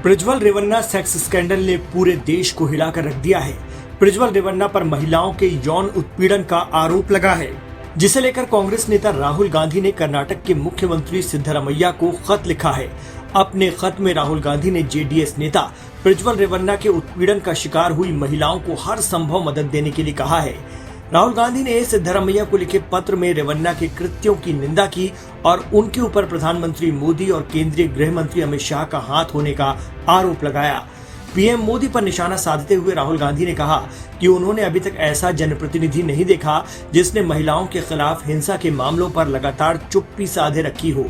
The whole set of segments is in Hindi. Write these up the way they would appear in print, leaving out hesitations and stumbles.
प्रज्वल रेवन्ना सेक्स स्कैंडल ने पूरे देश को हिलाकर रख दिया है। प्रज्वल रेवन्ना पर महिलाओं के यौन उत्पीड़न का आरोप लगा है, जिसे लेकर कांग्रेस नेता राहुल गांधी ने कर्नाटक के मुख्यमंत्री सिद्धरमैया को खत लिखा है। अपने खत में राहुल गांधी ने जेडीएस नेता प्रज्वल रेवन्ना के उत्पीड़न का शिकार हुई महिलाओं को हर संभव मदद देने के लिए कहा है। राहुल गांधी ने सिद्धरमैया को लिखे पत्र में रेवन्ना के कृत्यों की निंदा की और उनके ऊपर प्रधानमंत्री मोदी और केंद्रीय गृह मंत्री अमित शाह का हाथ होने का आरोप लगाया। पीएम मोदी पर निशाना साधते हुए राहुल गांधी ने कहा कि उन्होंने अभी तक ऐसा जनप्रतिनिधि नहीं देखा जिसने महिलाओं के खिलाफ हिंसा के मामलों पर लगातार चुप्पी साधे रखी हो।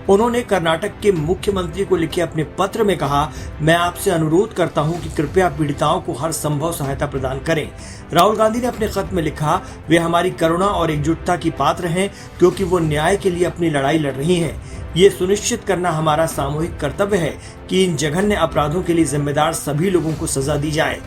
उन्होंने कर्नाटक के मुख्यमंत्री को लिखे अपने पत्र में कहा, मैं आपसे अनुरोध करता हूं कि कृपया पीड़िताओं को हर संभव सहायता प्रदान करें। राहुल गांधी ने अपने खत में लिखा, वे हमारी करुणा और एकजुटता की पात्र हैं क्योंकि वो न्याय के लिए अपनी लड़ाई लड़ रही हैं। ये सुनिश्चित करना हमारा सामूहिक कर्तव्य है कि इन जघन्य अपराधों के लिए जिम्मेदार सभी लोगों को सजा दी जाए।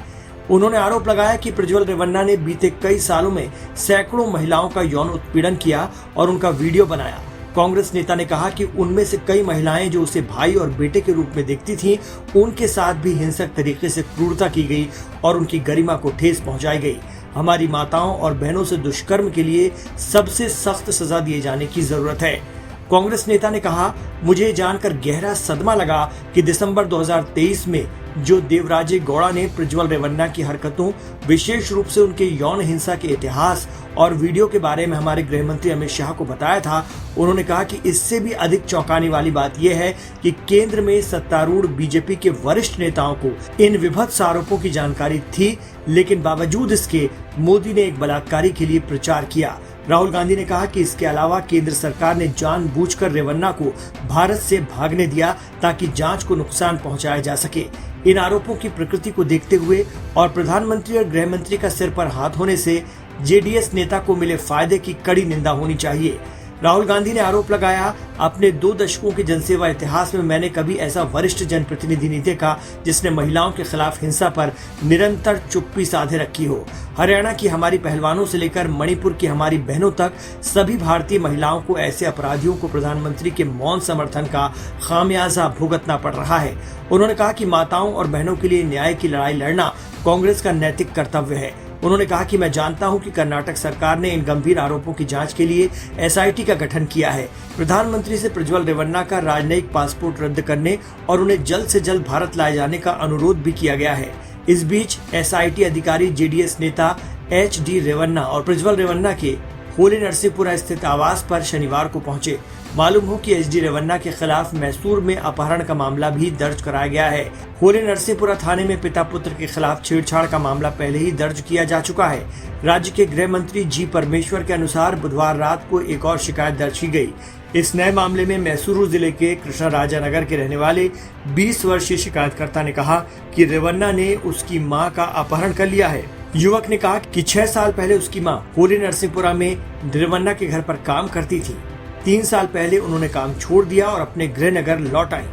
उन्होंने आरोप लगाया कि प्रज्वल रेवन्ना ने बीते कई सालों में सैकड़ों महिलाओं का यौन उत्पीड़न किया और उनका वीडियो बनाया। कांग्रेस नेता ने कहा कि उनमें से कई महिलाएं जो उसे भाई और बेटे के रूप में देखती थीं, उनके साथ भी हिंसक तरीके से क्रूरता की गई और उनकी गरिमा को ठेस पहुंचाई गई। हमारी माताओं और बहनों से दुष्कर्म के लिए सबसे सख्त सजा दिए जाने की जरूरत है। कांग्रेस नेता ने कहा, मुझे जानकर गहरा सदमा लगा कि दिसंबर 2023 में जो देवराजे गौड़ा ने प्रज्वल रेवन्ना की हरकतों, विशेष रूप से उनके यौन हिंसा के इतिहास और वीडियो के बारे में हमारे गृह मंत्री अमित शाह को बताया था। उन्होंने कहा कि इससे भी अधिक चौंकाने वाली बात यह है कि केंद्र में सत्तारूढ़ बीजेपी के वरिष्ठ नेताओं को इन विभत्स आरोपों की जानकारी थी, लेकिन बावजूद इसके मोदी ने एक बलात्कारी के लिए प्रचार किया। राहुल गांधी ने कहा कि इसके अलावा केंद्र सरकार ने जानबूझकर रेवन्ना को भारत से भागने दिया ताकि जांच को नुकसान पहुंचाया जा सके। इन आरोपों की प्रकृति को देखते हुए और प्रधानमंत्री और गृह मंत्री का सिर पर हाथ होने से जेडीएस नेता को मिले फायदे की कड़ी निंदा होनी चाहिए। राहुल गांधी ने आरोप लगाया, अपने 2 दशकों के जनसेवा इतिहास में मैंने कभी ऐसा वरिष्ठ जनप्रतिनिधि नहीं देखा जिसने महिलाओं के खिलाफ हिंसा पर निरंतर चुप्पी साधे रखी हो। हरियाणा की हमारी पहलवानों से लेकर मणिपुर की हमारी बहनों तक सभी भारतीय महिलाओं को ऐसे अपराधियों को प्रधानमंत्री के मौन समर्थन का खामियाजा भुगतना पड़ रहा है। उन्होंने कहा कि माताओं और बहनों के लिए न्याय की लड़ाई लड़ना कांग्रेस का नैतिक कर्तव्य है। उन्होंने कहा कि मैं जानता हूं कि कर्नाटक सरकार ने इन गंभीर आरोपों की जांच के लिए एसआईटी का गठन किया है। प्रधानमंत्री से प्रज्वल रेवन्ना का राजनयिक पासपोर्ट रद्द करने और उन्हें जल्द से जल्द भारत लाए जाने का अनुरोध भी किया गया है। इस बीच एसआईटी अधिकारी जेडीएस नेता एचडी रेवन्ना और प्रज्वल रेवन्ना के होली नरसिंहपुरा स्थित आवास पर शनिवार को पहुंचे। मालूम हो कि एचडी रेवन्ना के खिलाफ मैसूर में अपहरण का मामला भी दर्ज कराया गया है। होली नरसिंहपुरा थाने में पिता पुत्र के खिलाफ छेड़छाड़ का मामला पहले ही दर्ज किया जा चुका है। राज्य के गृह मंत्री जी परमेश्वर के अनुसार बुधवार रात को एक और शिकायत दर्ज की गई। इस नए मामले में मैसूरू जिले के कृष्णा राजा नगर के रहने वाले 20 वर्षीय शिकायतकर्ता ने कहा कि रेवन्ना ने उसकी मां का अपहरण कर लिया है। युवक ने कहा कि 6 साल पहले उसकी मां होली नरसिंहपुरा में रेवन्ना के घर पर काम करती थी। 3 साल पहले उन्होंने काम छोड़ दिया और अपने गृह नगर लौट आई।